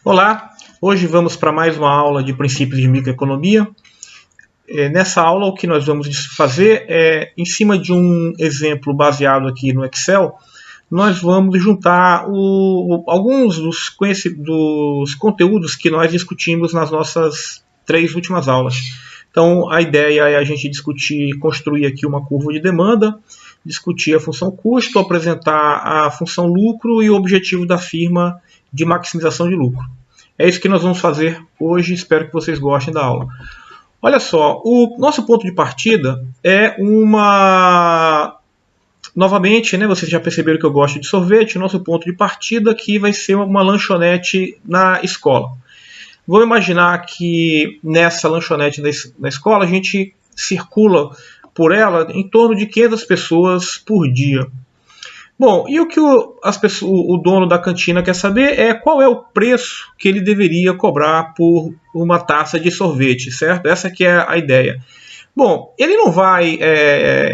Olá, hoje vamos para mais uma aula de princípios de microeconomia. Nessa aula o que nós vamos fazer é, em cima de um exemplo baseado aqui no Excel, nós vamos juntar alguns dos conteúdos que nós discutimos nas nossas 3 últimas aulas. Então a ideia é a gente construir aqui uma curva de demanda, discutir a função custo, apresentar a função lucro e o objetivo da firma de maximização de lucro. É isso que nós vamos fazer hoje, espero que vocês gostem da aula. Olha só, o nosso ponto de partida é novamente, né, vocês já perceberam que eu gosto de sorvete, o nosso ponto de partida aqui vai ser uma lanchonete na escola. Vamos imaginar que nessa lanchonete na escola a gente circula por ela em torno de 500 pessoas por dia. Bom, e o que o dono da cantina quer saber é qual é o preço que ele deveria cobrar por uma taça de sorvete, certo? Essa que é a ideia. Bom, ele não vai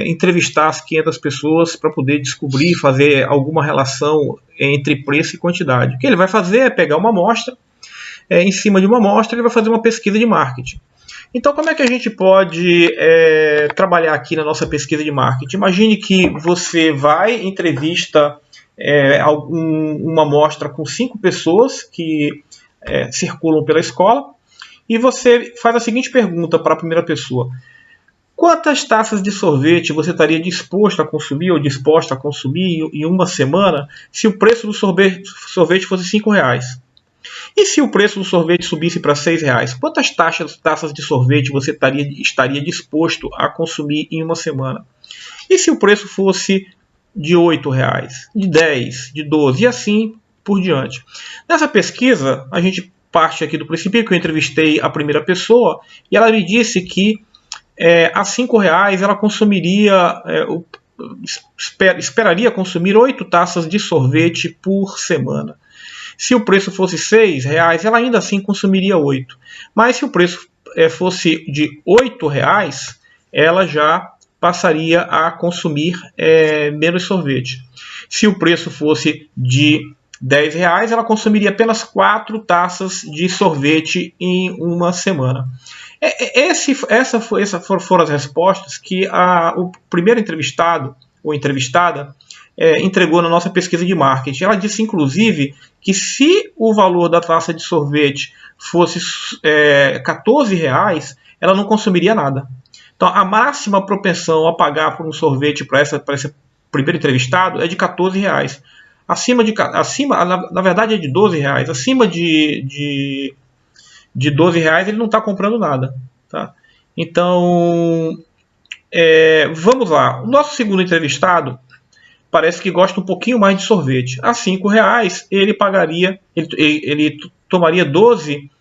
entrevistar as 500 pessoas para poder descobrir, fazer alguma relação entre preço e quantidade. O que ele vai fazer é pegar uma amostra, em cima de uma amostra ele vai fazer uma pesquisa de marketing. Então, como é que a gente pode trabalhar aqui na nossa pesquisa de marketing? Imagine que você entrevista uma amostra com 5 pessoas que circulam pela escola e você faz a seguinte pergunta para a primeira pessoa. Quantas taças de sorvete você estaria disposto a consumir ou disposta a consumir em uma semana se o preço do sorvete fosse R$5? E se o preço do sorvete subisse para R$6? Quantas taças de sorvete você estaria disposto a consumir em uma semana? E se o preço fosse de R$8, de 10, de 12 e assim por diante? Nessa pesquisa, a gente parte aqui do princípio que eu entrevistei a primeira pessoa e ela me disse que a R$5 ela consumiria, esperaria consumir 8 taças de sorvete por semana. Se o preço fosse R$6, ela ainda assim consumiria 8. Mas se o preço fosse de R$8, ela já passaria a consumir menos sorvete. Se o preço fosse de R$10, ela consumiria apenas 4 taças de sorvete em uma semana. Essas foram as respostas que o primeiro entrevistado ou entrevistada entregou na nossa pesquisa de marketing. Ela disse, inclusive, que se o valor da taça de sorvete fosse R$14, ela não consumiria nada. Então, a máxima propensão a pagar por um sorvete para esse primeiro entrevistado é de R$14. Na verdade, é de R$12. Acima de R$12, ele não está comprando nada. Tá? Então, vamos lá. O nosso segundo entrevistado parece que gosta um pouquinho mais de sorvete. A R$5 ele tomaria 12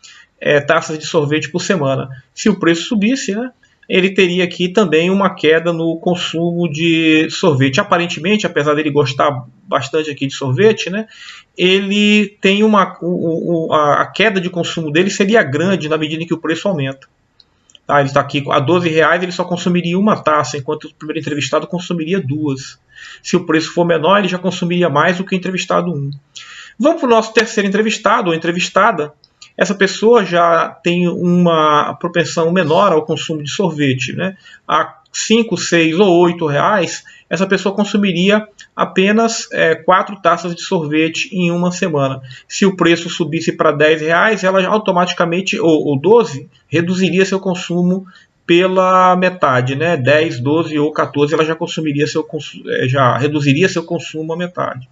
taças de sorvete por semana. Se o preço subisse, né, ele teria aqui também uma queda no consumo de sorvete. Aparentemente, apesar dele gostar bastante aqui de sorvete, né, ele tem a queda de consumo dele seria grande na medida em que o preço aumenta. Tá, ele está aqui a R$12, ele só consumiria uma taça, enquanto o primeiro entrevistado consumiria 2. Se o preço for menor, ele já consumiria mais do que o entrevistado 1. Vamos para o nosso terceiro entrevistado ou entrevistada. Essa pessoa já tem uma propensão menor ao consumo de sorvete, né? A R$5, R$6 ou R$8, essa pessoa consumiria apenas 4 taças de sorvete em uma semana. Se o preço subisse para R$10, ela automaticamente, ou 12, reduziria seu consumo pela metade, né? 10, 12 ou 14, ela já reduziria seu consumo à metade.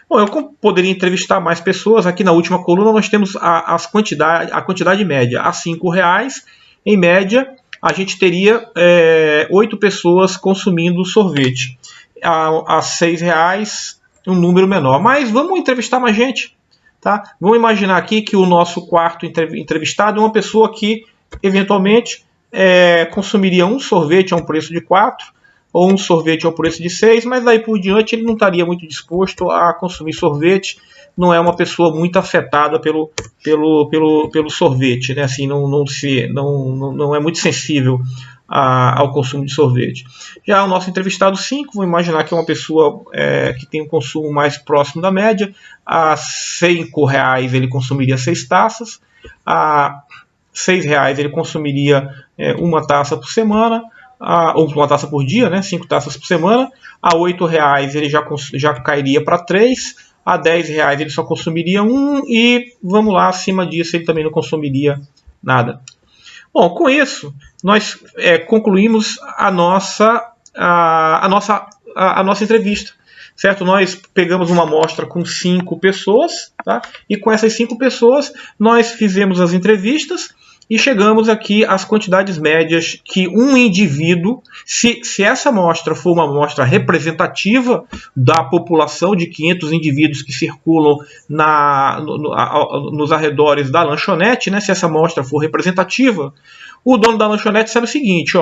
Bom, eu poderia entrevistar mais pessoas. Aqui na última coluna nós temos a quantidade média. A R$5, em média, a gente teria 8 pessoas consumindo sorvete. A R$6, um número menor. Mas vamos entrevistar mais gente. Tá? Vamos imaginar aqui que o nosso quarto entrevistado é uma pessoa que, eventualmente, consumiria um sorvete a um preço de 4, ou um sorvete ao preço de 6, mas daí por diante ele não estaria muito disposto a consumir sorvete, não é uma pessoa muito afetada pelo sorvete, né? Assim, não é muito sensível ao consumo de sorvete. Já o nosso entrevistado 5, vou imaginar que é uma pessoa que tem um consumo mais próximo da média. A R$ 5 ele consumiria 6 taças, a R$ 6 ele consumiria uma taça por semana, ou uma taça por dia, né? 5 taças por semana. A R$ 8 ele já cairia para 3, a R$ 10 ele só consumiria 1, e vamos lá, acima disso ele também não consumiria nada. Bom, com isso, nós concluímos a nossa entrevista, certo? Nós pegamos uma amostra com 5 pessoas, tá? E com essas 5 pessoas, nós fizemos as entrevistas e chegamos aqui às quantidades médias que um indivíduo, se essa amostra for uma amostra representativa da população de 500 indivíduos que circulam nos arredores da lanchonete, né, se essa amostra for representativa, o dono da lanchonete sabe o seguinte,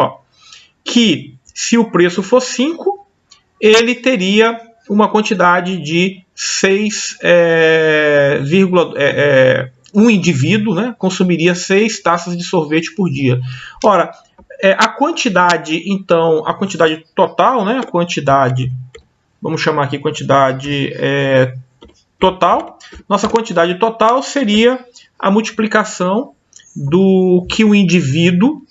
que se o preço for 5, ele teria uma quantidade de 6, um indivíduo, né, consumiria 6 taças de sorvete por dia. Ora, a quantidade, então, a quantidade total, né, vamos chamar aqui quantidade total. Nossa quantidade total seria a multiplicação do que o indivíduo,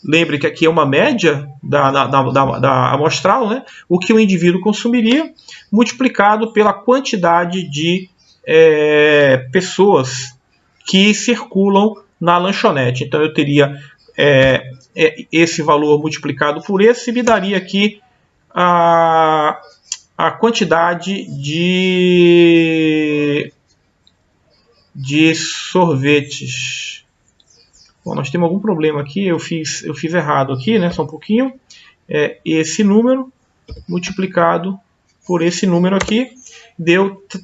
lembre que aqui é uma média da amostral, né, o que o indivíduo consumiria, multiplicado pela quantidade de pessoas que circulam na lanchonete. Então eu teria esse valor multiplicado por esse, me daria aqui a quantidade de sorvetes. Bom, nós temos algum problema aqui, eu fiz errado aqui, né? Só um pouquinho. Esse número multiplicado por esse número aqui,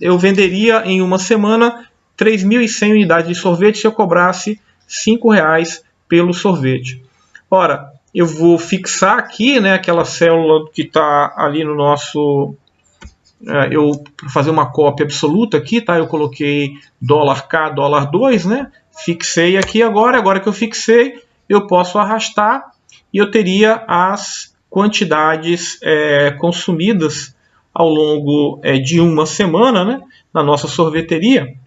eu venderia em uma semana 3.100 unidades de sorvete se eu cobrasse R$ 5 pelo sorvete. Ora, eu vou fixar aqui, né, aquela célula que está ali no nosso... eu fazer uma cópia absoluta aqui, tá? Eu coloquei $K, $2, né? Fixei aqui agora que eu fixei, eu posso arrastar e eu teria as quantidades consumidas ao longo de uma semana, né, na nossa sorveteria,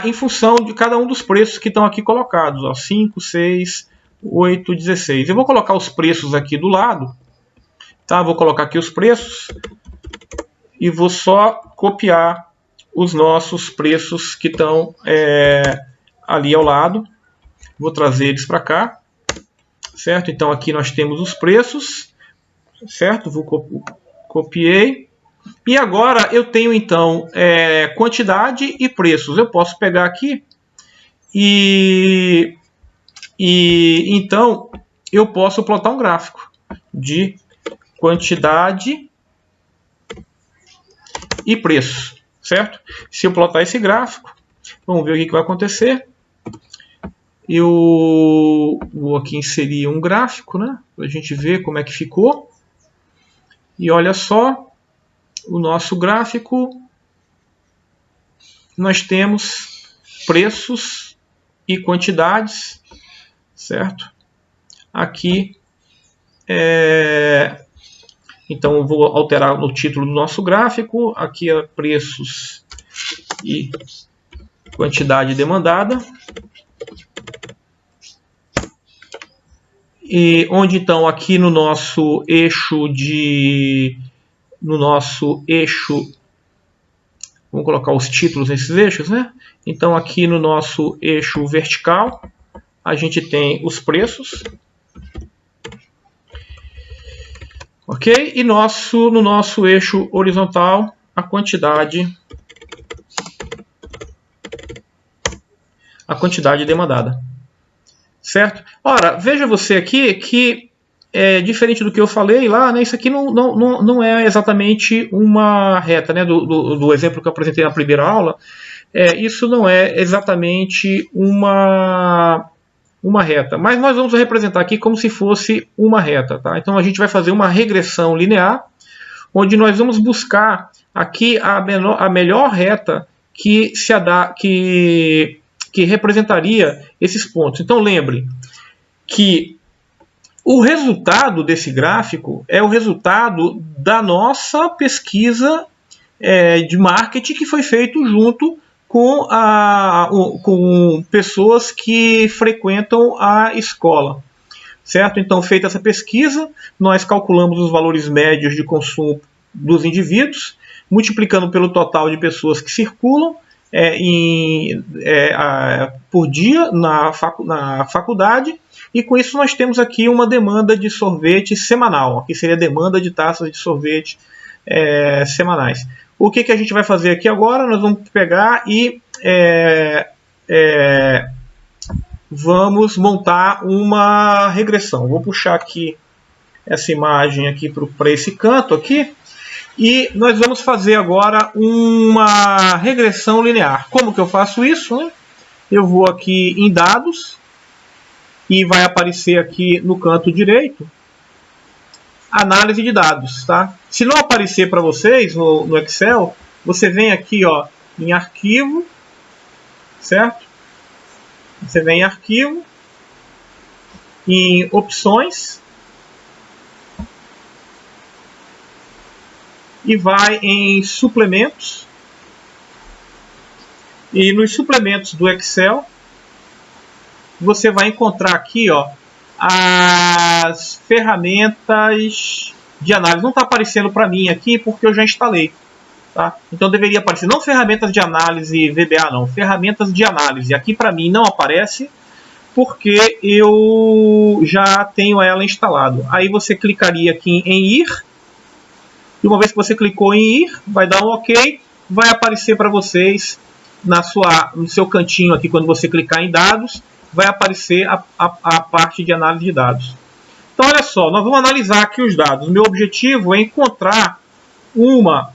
em função de cada um dos preços que estão aqui colocados, 5, 6, 8, 16. Eu vou colocar os preços aqui do lado, tá? Vou colocar aqui os preços e vou só copiar os nossos preços que estão ali ao lado. Vou trazer eles para cá, certo? Então aqui nós temos os preços, certo? Copiei. E agora eu tenho então quantidade e preços. Eu posso pegar aqui e então eu posso plotar um gráfico de quantidade e preço, certo? Se eu plotar esse gráfico, vamos ver o que vai acontecer. Eu vou aqui inserir um gráfico, né, para a gente ver como é que ficou. E olha só, o nosso gráfico, nós temos preços e quantidades, certo? Aqui, então eu vou alterar o título do nosso gráfico, aqui é preços e quantidade demandada. E onde então aqui no nosso eixo vamos colocar os títulos nesses eixos, né? Então aqui no nosso eixo vertical a gente tem os preços, ok? E no nosso eixo horizontal a quantidade demandada, certo? Ora, veja você aqui que diferente do que eu falei lá, né, isso aqui não é exatamente uma reta, né, do exemplo que eu apresentei na primeira aula. Isso não é exatamente uma uma reta. Mas nós vamos representar aqui como se fosse uma reta. Tá? Então a gente vai fazer uma regressão linear, onde nós vamos buscar aqui a melhor reta que representaria esses pontos. Então lembre que o resultado desse gráfico é o resultado da nossa pesquisa de marketing que foi feito junto com pessoas que frequentam a escola. Certo? Então, feita essa pesquisa, nós calculamos os valores médios de consumo dos indivíduos, multiplicando pelo total de pessoas que circulam por dia na faculdade, e com isso nós temos aqui uma demanda de sorvete semanal. Aqui seria a demanda de taças de sorvete semanais. O que a gente vai fazer aqui agora? Nós vamos pegar e vamos montar uma regressão. Vou puxar aqui essa imagem aqui para esse canto aqui. E nós vamos fazer agora uma regressão linear. Como que eu faço isso? Né? Eu vou aqui em dados e vai aparecer aqui no canto direito análise de dados. Tá? Se não aparecer para vocês no Excel, você vem aqui ó, em arquivo, certo? Você vem em arquivo, em opções, e vai em suplementos, e nos suplementos do Excel você vai encontrar aqui ó, as ferramentas de análise. Não está aparecendo para mim aqui porque eu já instalei, tá? Então deveria aparecer, não ferramentas de análise VBA não, ferramentas de análise. Aqui para mim não aparece porque eu já tenho ela instalado. Aí você clicaria aqui em ir. E uma vez que você clicou em ir, vai dar um OK, vai aparecer para vocês no seu cantinho aqui, quando você clicar em dados, vai aparecer a parte de análise de dados. Então olha só, nós vamos analisar aqui os dados. O meu objetivo é encontrar uma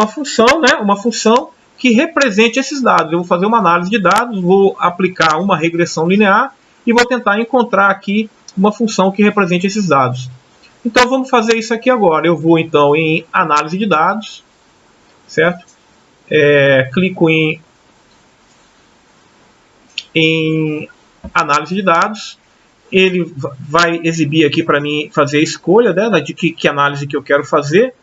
função, né, uma função que represente esses dados. Eu vou fazer uma análise de dados, vou aplicar uma regressão linear e vou tentar encontrar aqui uma função que represente esses dados. Então vamos fazer isso aqui agora. Eu vou então em análise de dados, certo? Clico em análise de dados. Ele vai exibir aqui para mim fazer a escolha, né, de que análise que eu quero fazer.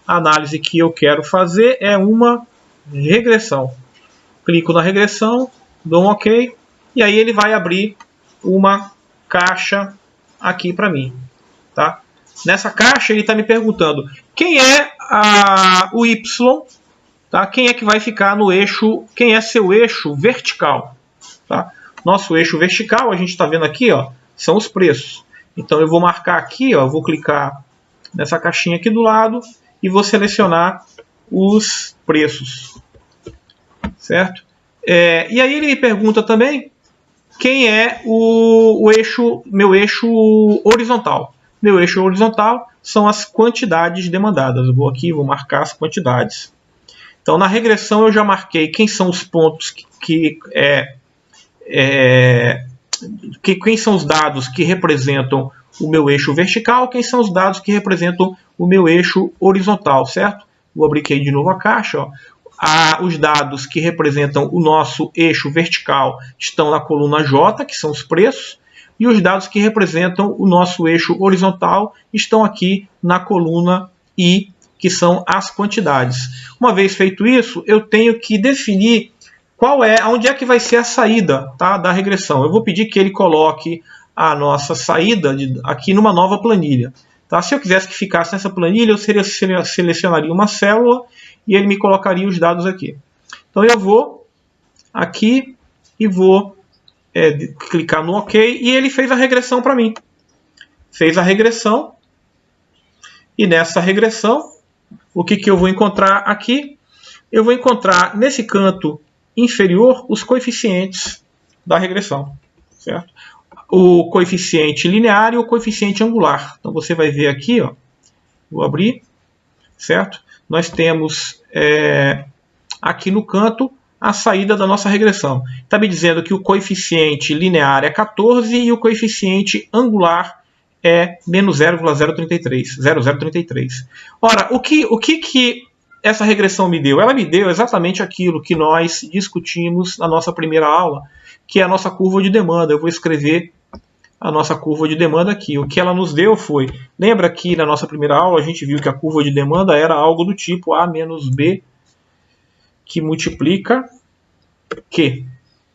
A análise que eu quero fazer é uma regressão. Clico na regressão, dou um OK, e aí ele vai abrir uma caixa aqui para mim, tá? Nessa caixa ele está me perguntando quem é o Y, tá? Quem é que vai ficar no eixo, quem é seu eixo vertical, tá? Nosso eixo vertical, a gente está vendo aqui, ó, são os preços. Então eu vou marcar aqui, ó, vou clicar nessa caixinha aqui do lado e vou selecionar os preços, certo? E aí ele me pergunta também quem é meu eixo horizontal. Meu eixo horizontal são as quantidades demandadas. Eu vou aqui, vou marcar as quantidades. Então na regressão eu já marquei quem são os pontos quem são os dados que representam o meu eixo vertical, quem são os dados que representam o meu eixo horizontal, certo? Vou abrir aqui de novo a caixa, ó. Os dados que representam o nosso eixo vertical estão na coluna J, que são os preços, e os dados que representam o nosso eixo horizontal estão aqui na coluna I, que são as quantidades. Uma vez feito isso, eu tenho que definir onde é que vai ser a saída, tá, da regressão. Eu vou pedir que ele coloque a nossa saída aqui numa nova planilha. Tá? Se eu quisesse que ficasse nessa planilha, eu selecionaria uma célula e ele me colocaria os dados aqui. Então eu vou aqui e vou clicar no OK e ele fez a regressão para mim. Fez a regressão e nessa regressão, o que eu vou encontrar aqui? Eu vou encontrar nesse canto inferior os coeficientes da regressão, certo? O coeficiente linear e o coeficiente angular. Então você vai ver aqui, ó, vou abrir, certo? Nós temos aqui no canto a saída da nossa regressão. Está me dizendo que o coeficiente linear é 14 e o coeficiente angular é menos 0,033. Ora, o que essa regressão me deu? Ela me deu exatamente aquilo que nós discutimos na nossa primeira aula, que é a nossa curva de demanda. Eu vou escrever a nossa curva de demanda aqui. O que ela nos deu foi, lembra que na nossa primeira aula a gente viu que a curva de demanda era algo do tipo A menos B que multiplica Q,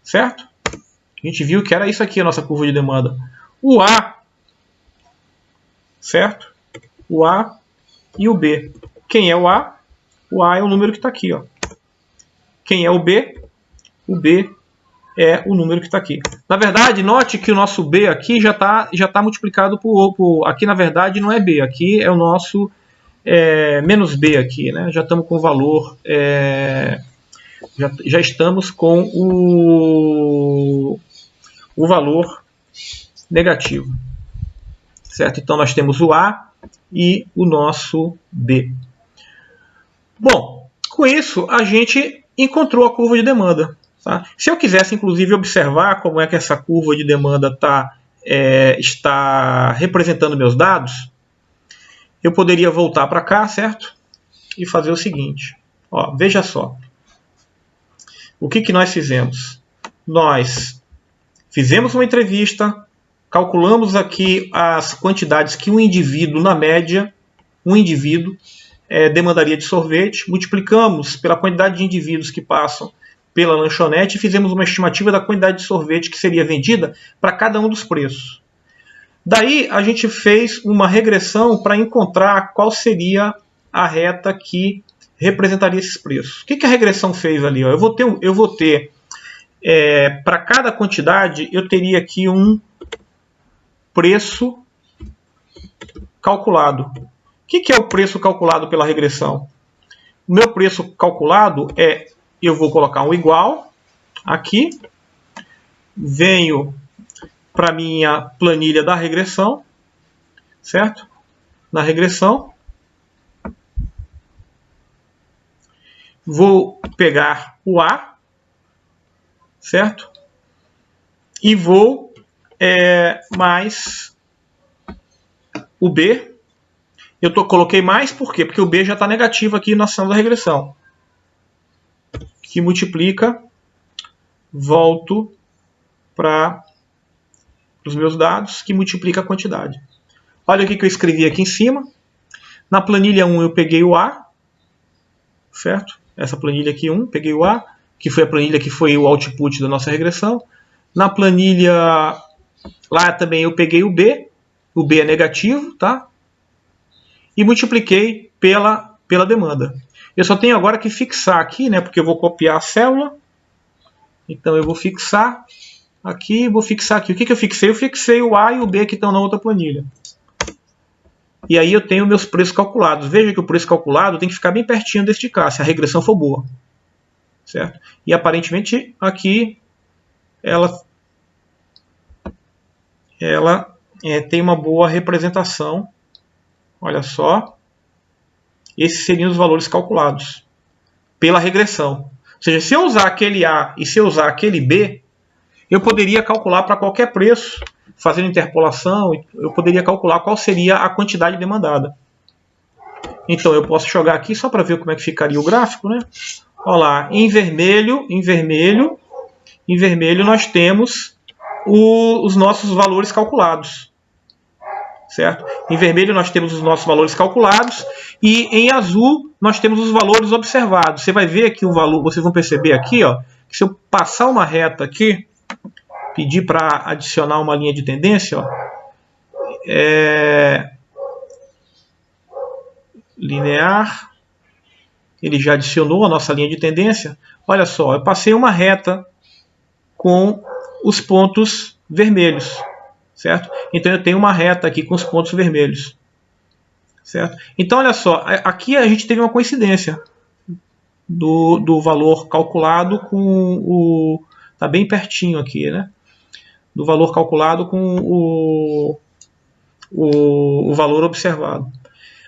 certo? A gente viu que era isso aqui a nossa curva de demanda. O A, certo? O A e o B. Quem é o A? O A é o número que está aqui, ó. Quem é o B? O B é o número que está aqui. Na verdade, note que o nosso B aqui já tá multiplicado por... Aqui, na verdade, não é B. Aqui é o nosso menos B aqui, né? Já estamos com o valor... Já estamos com o valor negativo. Certo? Então, nós temos o A e o nosso B. Bom, com isso, a gente encontrou a curva de demanda. Tá? Se eu quisesse, inclusive, observar como é que essa curva de demanda está representando meus dados, eu poderia voltar para cá, certo? E fazer o seguinte. Ó, veja só. O que nós fizemos? Nós fizemos uma entrevista, calculamos aqui as quantidades que um indivíduo, na média, demandaria de sorvete, multiplicamos pela quantidade de indivíduos que passam pela lanchonete e fizemos uma estimativa da quantidade de sorvete que seria vendida para cada um dos preços. Daí a gente fez uma regressão para encontrar qual seria a reta que representaria esses preços. O que a regressão fez ali? Ó? Eu vou ter para cada quantidade, eu teria aqui um preço calculado. O que é o preço calculado pela regressão? O meu preço calculado eu vou colocar um igual aqui, venho para minha planilha da regressão, certo? Na regressão, vou pegar o A, certo? E vou mais o B. Eu coloquei mais por quê? Porque o B já está negativo aqui na ação da regressão. Que multiplica, volto para os meus dados, que multiplica a quantidade. Olha o que eu escrevi aqui em cima. Na planilha 1 eu peguei o A, certo? Essa planilha aqui 1, peguei o A, que foi a planilha que foi o output da nossa regressão. Na planilha lá também eu peguei o B é negativo, tá? E multipliquei pela demanda. Eu só tenho agora que fixar aqui, né? Porque eu vou copiar a célula. Então eu vou fixar aqui, vou fixar aqui. O que eu fixei? Eu fixei o A e o B que estão na outra planilha. E aí eu tenho meus preços calculados. Veja que o preço calculado tem que ficar bem pertinho deste cá, se a regressão for boa. Certo? E aparentemente aqui ela tem uma boa representação. Olha só. Esses seriam os valores calculados pela regressão. Ou seja, se eu usar aquele A e se eu usar aquele B, eu poderia calcular para qualquer preço, fazendo interpolação, eu poderia calcular qual seria a quantidade demandada. Então eu posso jogar aqui só para ver como é que ficaria o gráfico, né? Olha lá, em vermelho nós temos os nossos valores calculados. Certo? Em vermelho nós temos os nossos valores calculados e em azul nós temos os valores observados. Você vai ver aqui o valor, vocês vão perceber aqui, ó, que se eu passar uma reta aqui, pedir para adicionar uma linha de tendência, ó, linear, ele já adicionou a nossa linha de tendência. Olha só, eu passei uma reta com os pontos vermelhos. Certo? Então eu tenho uma reta aqui com os pontos vermelhos. Certo? Então olha só, aqui a gente teve uma coincidência do valor calculado com o... Está bem pertinho aqui, né? Do valor calculado com o valor observado.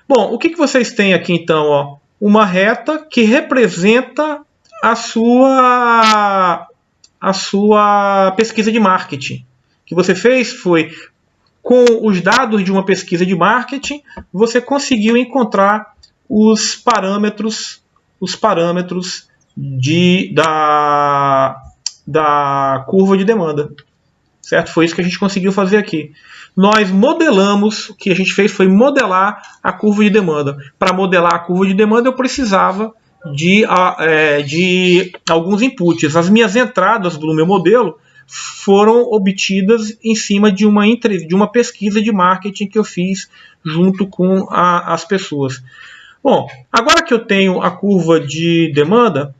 Bom, o que vocês têm aqui então? Ó? Uma reta que representa a sua pesquisa de marketing. O que você fez foi, com os dados de uma pesquisa de marketing, você conseguiu encontrar os parâmetros da curva de demanda. Certo? Foi isso que a gente conseguiu fazer aqui. Nós modelamos, o que a gente fez foi modelar a curva de demanda. Para modelar a curva de demanda, eu precisava de alguns inputs. As minhas entradas do meu modelo foram obtidas em cima de uma pesquisa de marketing que eu fiz junto com as pessoas. Bom, agora que eu tenho a curva de demanda,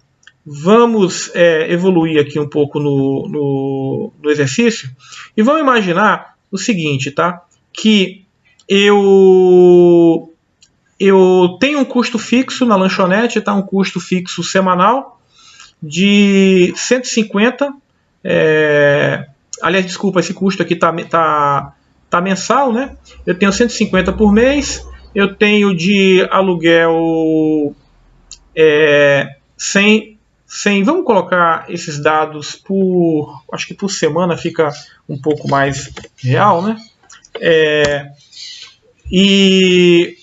vamos evoluir aqui um pouco no exercício e vamos imaginar o seguinte, tá? Que eu tenho um custo fixo na lanchonete, tá? Um custo fixo semanal de 150. Aliás, desculpa, esse custo aqui tá mensal, né? Eu tenho 150 por mês. Eu tenho de aluguel 100. Vamos colocar esses dados acho que por semana fica um pouco mais real, né? E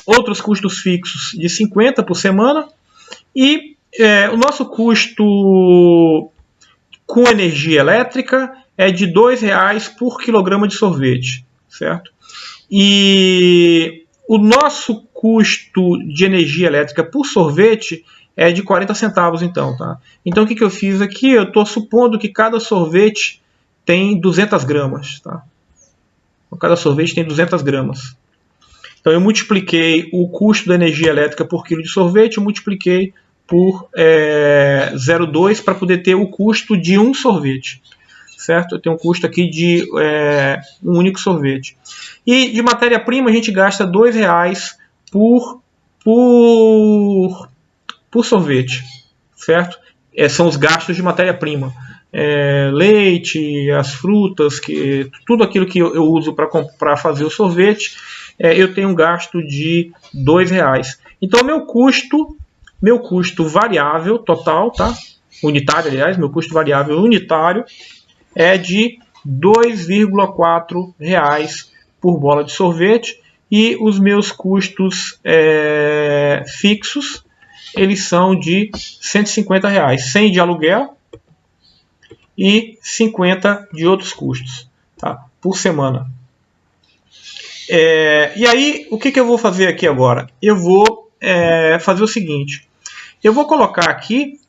outros custos fixos de 50 por semana. E o nosso custo com energia elétrica é de R$2 por quilograma de sorvete, certo? E o nosso custo de energia elétrica por sorvete é de 40 centavos, então, tá? Então, o que eu fiz aqui? Eu estou supondo que cada sorvete tem 200 gramas, tá? Cada sorvete tem 200 gramas. Então, eu multipliquei o custo da energia elétrica por quilo de sorvete, eu multipliquei por 0,2 para poder ter o custo de um sorvete, certo? Eu tenho um custo aqui de um único sorvete. E de matéria-prima, a gente gasta R$2 por sorvete, certo? São os gastos de matéria-prima. Leite, as frutas, tudo aquilo que eu uso para fazer o sorvete, eu tenho um gasto de R$2. Então, meu custo variável total, tá? Unitário, aliás, meu custo variável unitário é de R$2,4 por bola de sorvete, e os meus custos fixos, eles são de R$150, 100 de aluguel e 50 de outros custos, tá? Por semana. E aí, o que eu vou fazer aqui agora? Eu vou fazer o seguinte: eu vou colocar aqui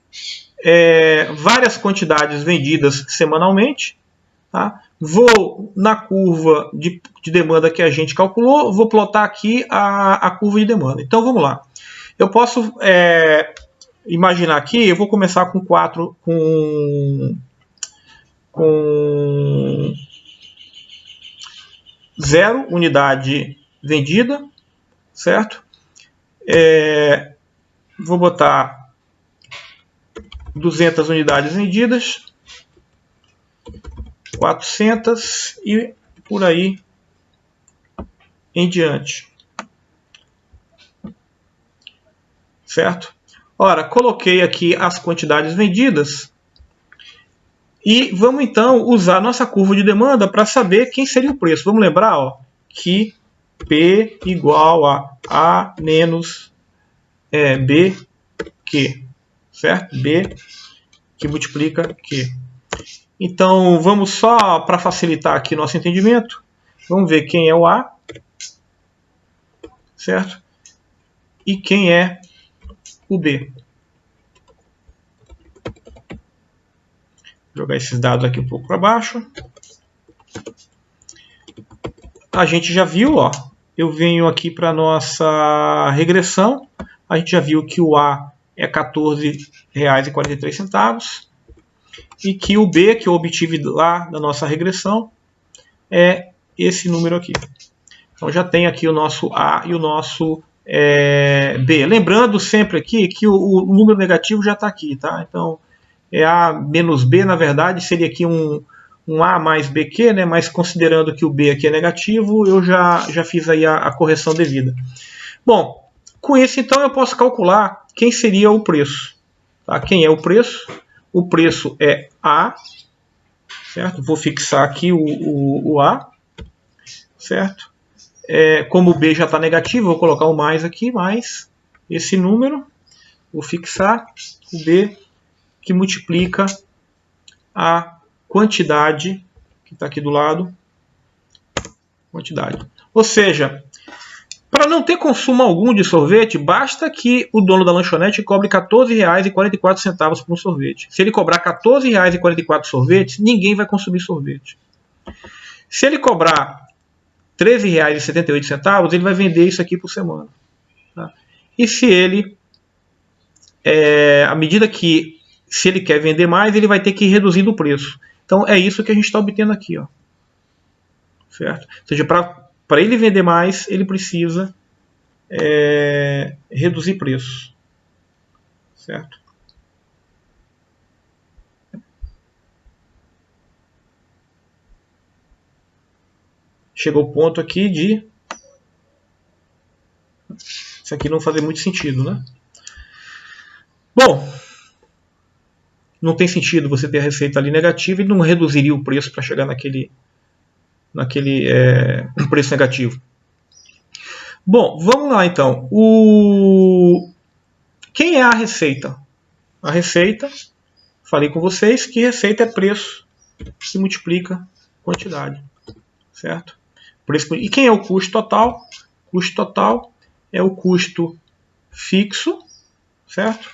várias quantidades vendidas semanalmente, tá? Vou na curva de demanda que a gente calculou, vou plotar aqui a curva de demanda. Então vamos lá. Eu posso imaginar aqui, eu vou começar com 0 unidade vendida, certo? Vou botar 200 unidades vendidas, 400 e por aí em diante, certo? Ora, coloquei aqui as quantidades vendidas e vamos então usar nossa curva de demanda para saber quem seria o preço. Vamos lembrar, ó, que P igual a menos B Q, certo? B que multiplica Q. Então, vamos só para facilitar aqui nosso entendimento, vamos ver quem é o A, certo? E quem é o B. Vou jogar esses dados aqui um pouco para baixo. A gente já viu, ó, eu venho aqui para nossa regressão, a gente já viu que o A é R$14,43 e que o B, que eu obtive lá da nossa regressão, é esse número aqui. Então já tem aqui o nosso A e o nosso B. Lembrando sempre aqui que o número negativo já está aqui, tá? Então A menos B, na verdade, seria aqui um A mais BQ, né? Mas considerando que o B aqui é negativo, eu já fiz aí a correção devida. Bom, com isso então eu posso calcular quem seria o preço. Tá? Quem é o preço? O preço é A, certo? Vou fixar aqui o A, certo? Como o B já está negativo, vou colocar o mais aqui, mais esse número, vou fixar o B, que multiplica a quantidade, que está aqui do lado, quantidade. Ou seja, para não ter consumo algum de sorvete, basta que o dono da lanchonete cobre R$ 14,44 por um sorvete. Se ele cobrar R$ 14,44 sorvetes, ninguém vai consumir sorvete. Se ele cobrar R$ 13,78, ele vai vender isso aqui por semana. Tá? E se ele, à medida que, se ele quer vender mais, ele vai ter que ir reduzindo o preço. Então é isso que a gente está obtendo aqui, ó. Certo? Ou seja, para ele vender mais, ele precisa reduzir preço. Certo? Chegou o ponto aqui de isso aqui não fazer muito sentido, né? Bom, não tem sentido você ter a receita ali negativa e não reduziria o preço para chegar naquele preço negativo. Bom, vamos lá então. Quem é a receita? A receita, falei com vocês que receita é preço que multiplica quantidade, certo? E quem é o custo total? O custo total é o custo fixo, certo?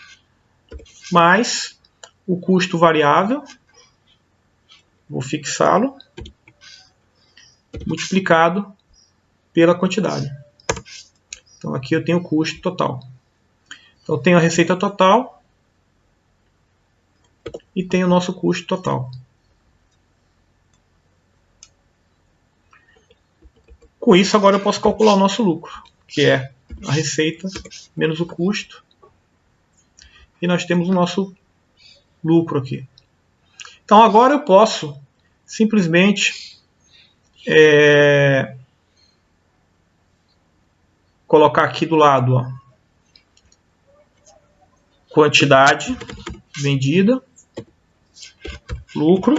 Mais o custo variável, vou fixá-lo, multiplicado pela quantidade. Então aqui eu tenho o custo total. Então eu tenho a receita total e tenho o nosso custo total. Com isso agora eu posso calcular o nosso lucro, que é a receita menos o custo. E nós temos o nosso lucro aqui. Então agora eu posso simplesmente colocar aqui do lado, ó, quantidade vendida, lucro,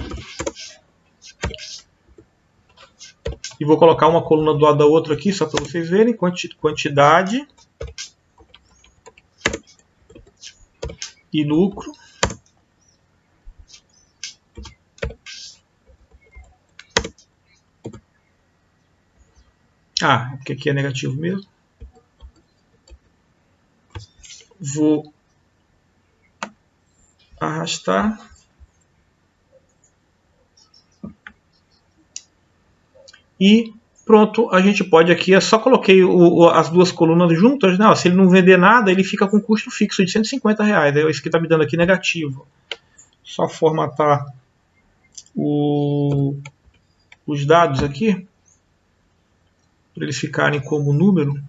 e vou colocar uma coluna do lado da outra aqui só para vocês verem, quantidade e lucro. Porque aqui é negativo mesmo. Vou arrastar. E pronto, a gente pode aqui, eu só coloquei as duas colunas juntas, né? Se ele não vender nada, ele fica com custo fixo de R$150. Isso que está me dando aqui negativo. Só formatar os dados aqui, para eles ficarem como número.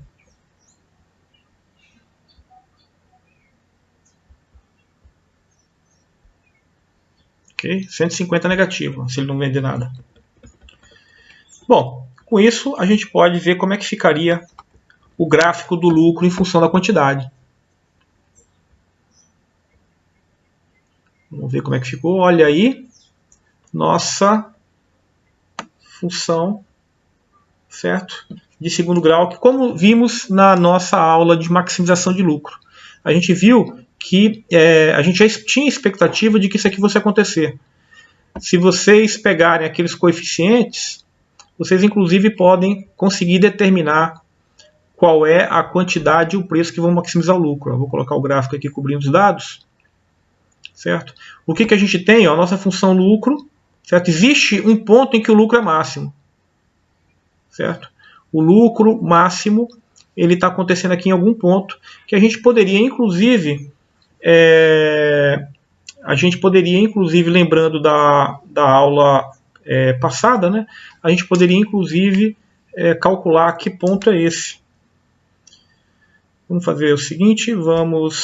Ok? 150 negativo, se ele não vender nada. Bom, com isso a gente pode ver como é que ficaria o gráfico do lucro em função da quantidade. Vamos ver como é que ficou. Olha aí, nossa função, certo? De segundo grau, que como vimos na nossa aula de maximização de lucro. A gente viu que a gente já tinha expectativa de que isso aqui fosse acontecer. Se vocês pegarem aqueles coeficientes, vocês inclusive podem conseguir determinar qual é a quantidade e o preço que vão maximizar o lucro. Eu vou colocar o gráfico aqui cobrindo os dados. Certo? O que a gente tem? A nossa função lucro. Certo? Existe um ponto em que o lucro é máximo. Certo? O lucro máximo ele está acontecendo aqui em algum ponto que a gente poderia inclusive lembrando da aula passada, né, a gente poderia inclusive calcular que ponto é esse. Vamos fazer o seguinte, vamos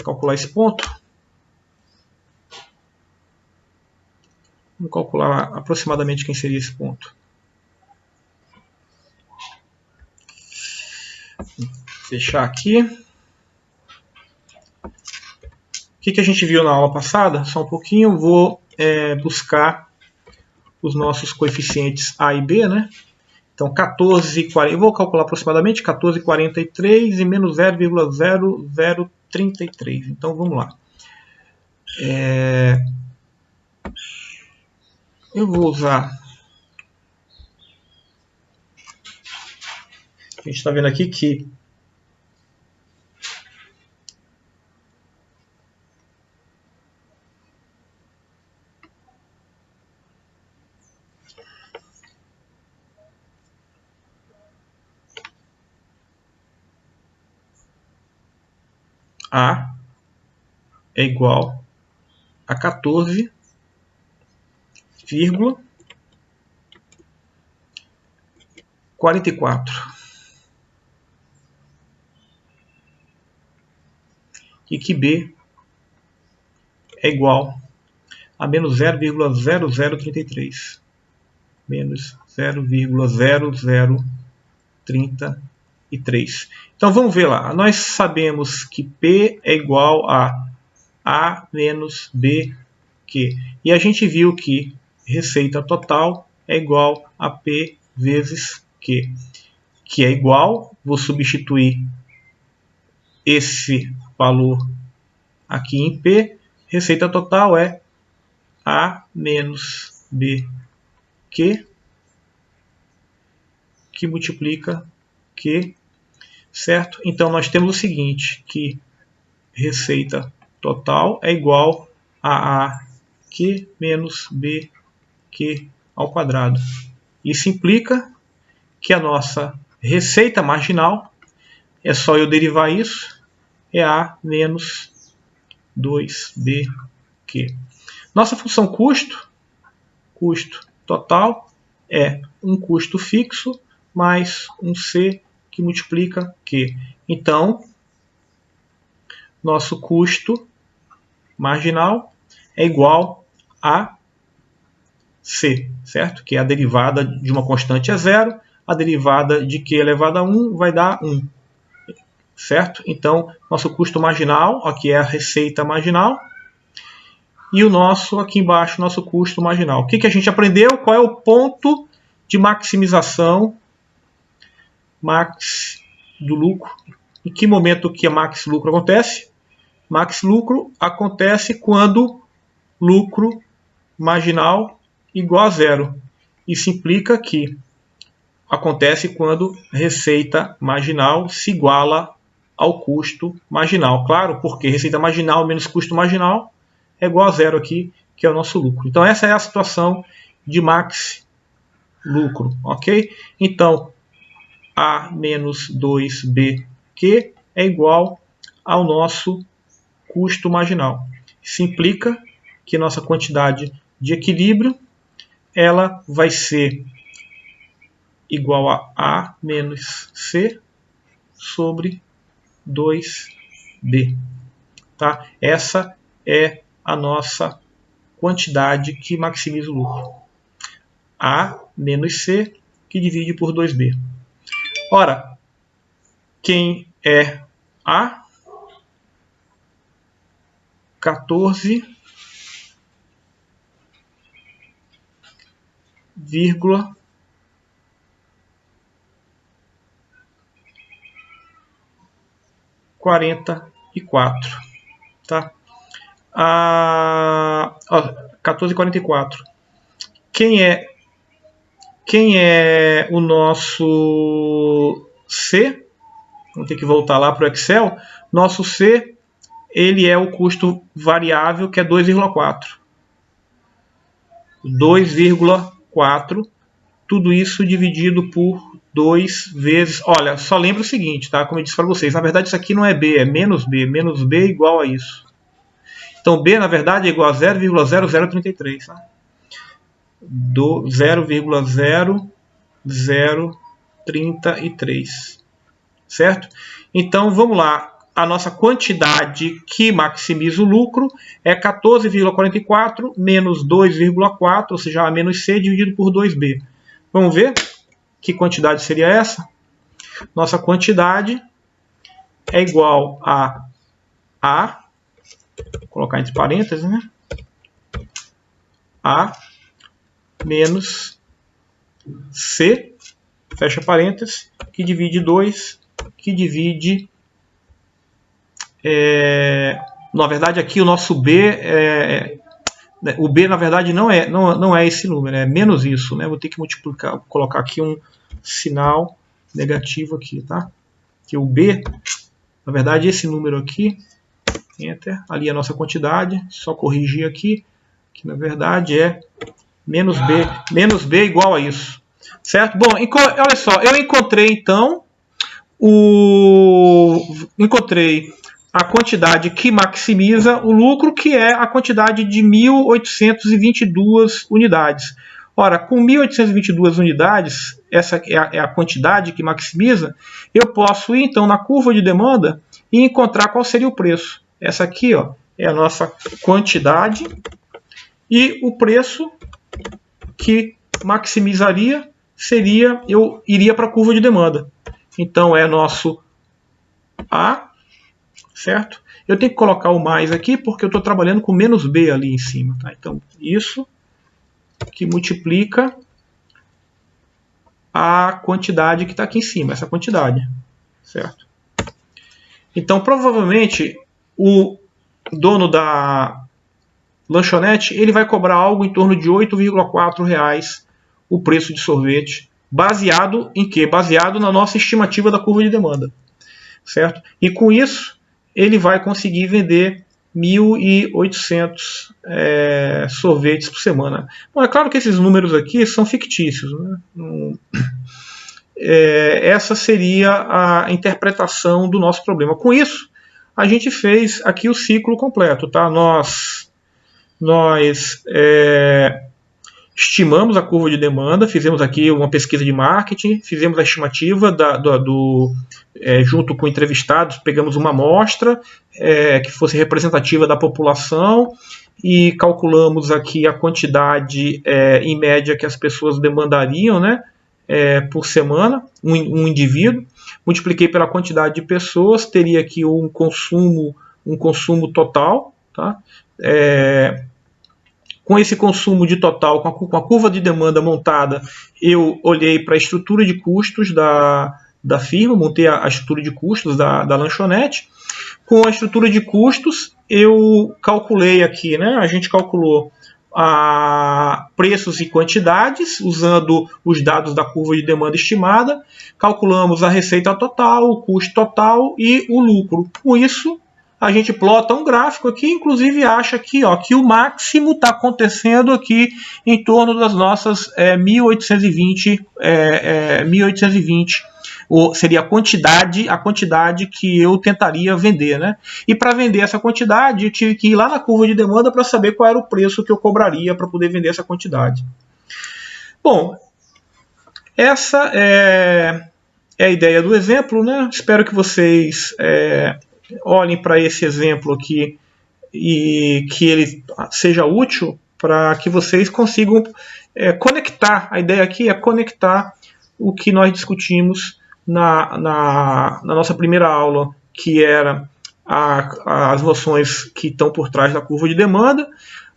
calcular esse ponto. Vamos calcular aproximadamente quem seria esse ponto. fechar aqui. O que a gente viu na aula passada? Só um pouquinho, vou buscar os nossos coeficientes A e B, né? Então, 14,40, eu vou calcular aproximadamente 14,43 e menos 0,0033. Então, vamos lá. Eu vou usar... A gente está vendo aqui que A é igual a 14,44. E que B é igual a menos 0,0033. Menos 0,0033. Então vamos ver lá. Nós sabemos que P é igual a menos BQ. E a gente viu que receita total é igual a P vezes Q. Que é igual, vou substituir esse valor aqui em P. Receita total é A menos BQ, que multiplica Q, certo? Então nós temos o seguinte, que receita total é igual a AQ menos BQ ao quadrado. Isso implica que a nossa receita marginal, é só eu derivar isso, é A menos 2BQ. Nossa função custo total, é um custo fixo mais um C que multiplica Q. Então, nosso custo marginal é igual a C, certo? Que é a derivada de uma constante é zero, a derivada de Q elevado a 1 vai dar 1, certo? Então, nosso custo marginal, aqui é a receita marginal, e o nosso, aqui embaixo, nosso custo marginal. O que a gente aprendeu? Qual é o ponto de maximização max do lucro? Em que momento que a max lucro acontece? Max lucro acontece quando lucro marginal igual a zero. Isso implica que acontece quando receita marginal se iguala ao custo marginal. Claro, porque receita marginal menos custo marginal é igual a zero aqui, que é o nosso lucro. Então essa é a situação de max lucro, ok? Então A menos 2BQ é igual ao nosso custo marginal. Isso implica que nossa quantidade de equilíbrio ela vai ser igual a A menos C sobre 2B. Tá? Essa é a nossa quantidade que maximiza o lucro. A menos C que divide por 2B. Ora, quem é A? 14,44. Tá? 14,44. Quem é o nosso C? Vamos ter que voltar lá para o Excel. Nosso C, ele é o custo variável, que é 2,4. 2,4. Tudo isso dividido por 2 vezes... Olha, só lembra o seguinte, tá? Como eu disse para vocês, na verdade isso aqui não é B, é menos B. Menos B é igual a isso. Então B, na verdade, é igual a 0,0033. Tá? 0,0033. Certo? Então, vamos lá. A nossa quantidade que maximiza o lucro é 14,44 menos 2,4, ou seja, A menos C dividido por 2B. Vamos ver que quantidade seria essa? Nossa quantidade é igual a vou colocar entre parênteses, né? A menos C, fecha parênteses, que divide 2, que divide... na verdade, aqui o nosso B... o B, na verdade, não é esse número, é menos isso, né? Vou ter que multiplicar, colocar aqui um sinal negativo aqui, tá? Que o B, na verdade, esse número aqui, Enter, ali é a nossa quantidade, só corrigir aqui, que na verdade é menos B igual a isso, certo? Bom, olha só, eu encontrei então encontrei a quantidade que maximiza o lucro, que é a quantidade de 1.822 unidades. Ora, com 1.822 unidades, essa é a quantidade que maximiza, eu posso ir então na curva de demanda e encontrar qual seria o preço. Essa aqui, ó, é a nossa quantidade e o preço que maximizaria seria, eu iria para a curva de demanda. Então é nosso A, certo? Eu tenho que colocar o mais aqui porque eu estou trabalhando com menos B ali em cima. Tá? Então isso que multiplica a quantidade que está aqui em cima, essa quantidade, certo? Então provavelmente o dono da lanchonete ele vai cobrar algo em torno de R$ 8,4 o preço de sorvete, baseado em quê? Baseado na nossa estimativa da curva de demanda, certo? E com isso ele vai conseguir vender 1.800 sorvetes por semana. Bom, é claro que esses números aqui são fictícios, né? Essa seria a interpretação do nosso problema. Com isso, a gente fez aqui o ciclo completo, tá? Nós estimamos a curva de demanda, fizemos aqui uma pesquisa de marketing, fizemos a estimativa junto com entrevistados, pegamos uma amostra que fosse representativa da população e calculamos aqui a quantidade em média que as pessoas demandariam, né, por semana, um indivíduo. Multipliquei pela quantidade de pessoas, teria aqui um consumo total, tá? Com esse consumo de total, com a curva de demanda montada, eu olhei para a estrutura de custos da firma, montei a estrutura de custos da lanchonete. Com a estrutura de custos, eu calculei aqui, né? A gente calculou preços e quantidades, usando os dados da curva de demanda estimada, calculamos a receita total, o custo total e o lucro. Com isso, a gente plota um gráfico aqui, inclusive acha aqui, ó, que o máximo está acontecendo aqui em torno das nossas 1.820, seria a quantidade que eu tentaria vender, né? E para vender essa quantidade, eu tive que ir lá na curva de demanda para saber qual era o preço que eu cobraria para poder vender essa quantidade. Bom, essa é a ideia do exemplo, né? Espero que vocês olhem para esse exemplo aqui e que ele seja útil para que vocês consigam conectar. A ideia aqui é conectar o que nós discutimos na nossa primeira aula, que era as noções que estão por trás da curva de demanda,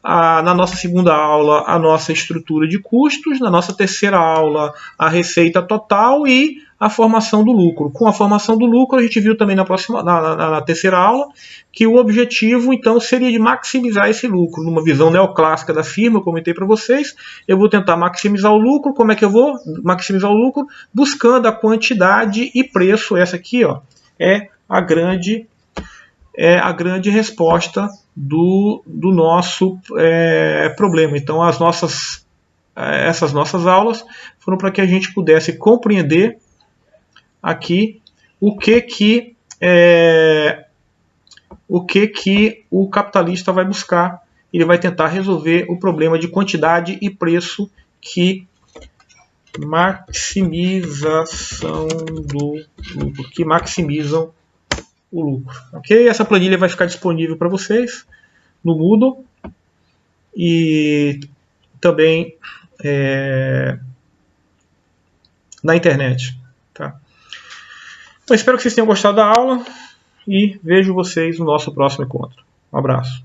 na nossa segunda aula, a nossa estrutura de custos, na nossa terceira aula, a receita total e a formação do lucro. Com a formação do lucro, a gente viu também na terceira aula que o objetivo, então, seria de maximizar esse lucro. Numa visão neoclássica da firma, eu comentei para vocês, eu vou tentar maximizar o lucro. Como é que eu vou maximizar o lucro? Buscando a quantidade e preço. Essa aqui, ó, é a grande resposta do nosso problema. Então, essas nossas aulas foram para que a gente pudesse compreender aqui o que o capitalista vai buscar. Ele vai tentar resolver o problema de quantidade e preço, que maximização do lucro, que maximizam o lucro. Ok? Essa planilha vai ficar disponível para vocês no Moodle e também na internet. Tá? Então, espero que vocês tenham gostado da aula. e vejo vocês no nosso próximo encontro. Um abraço.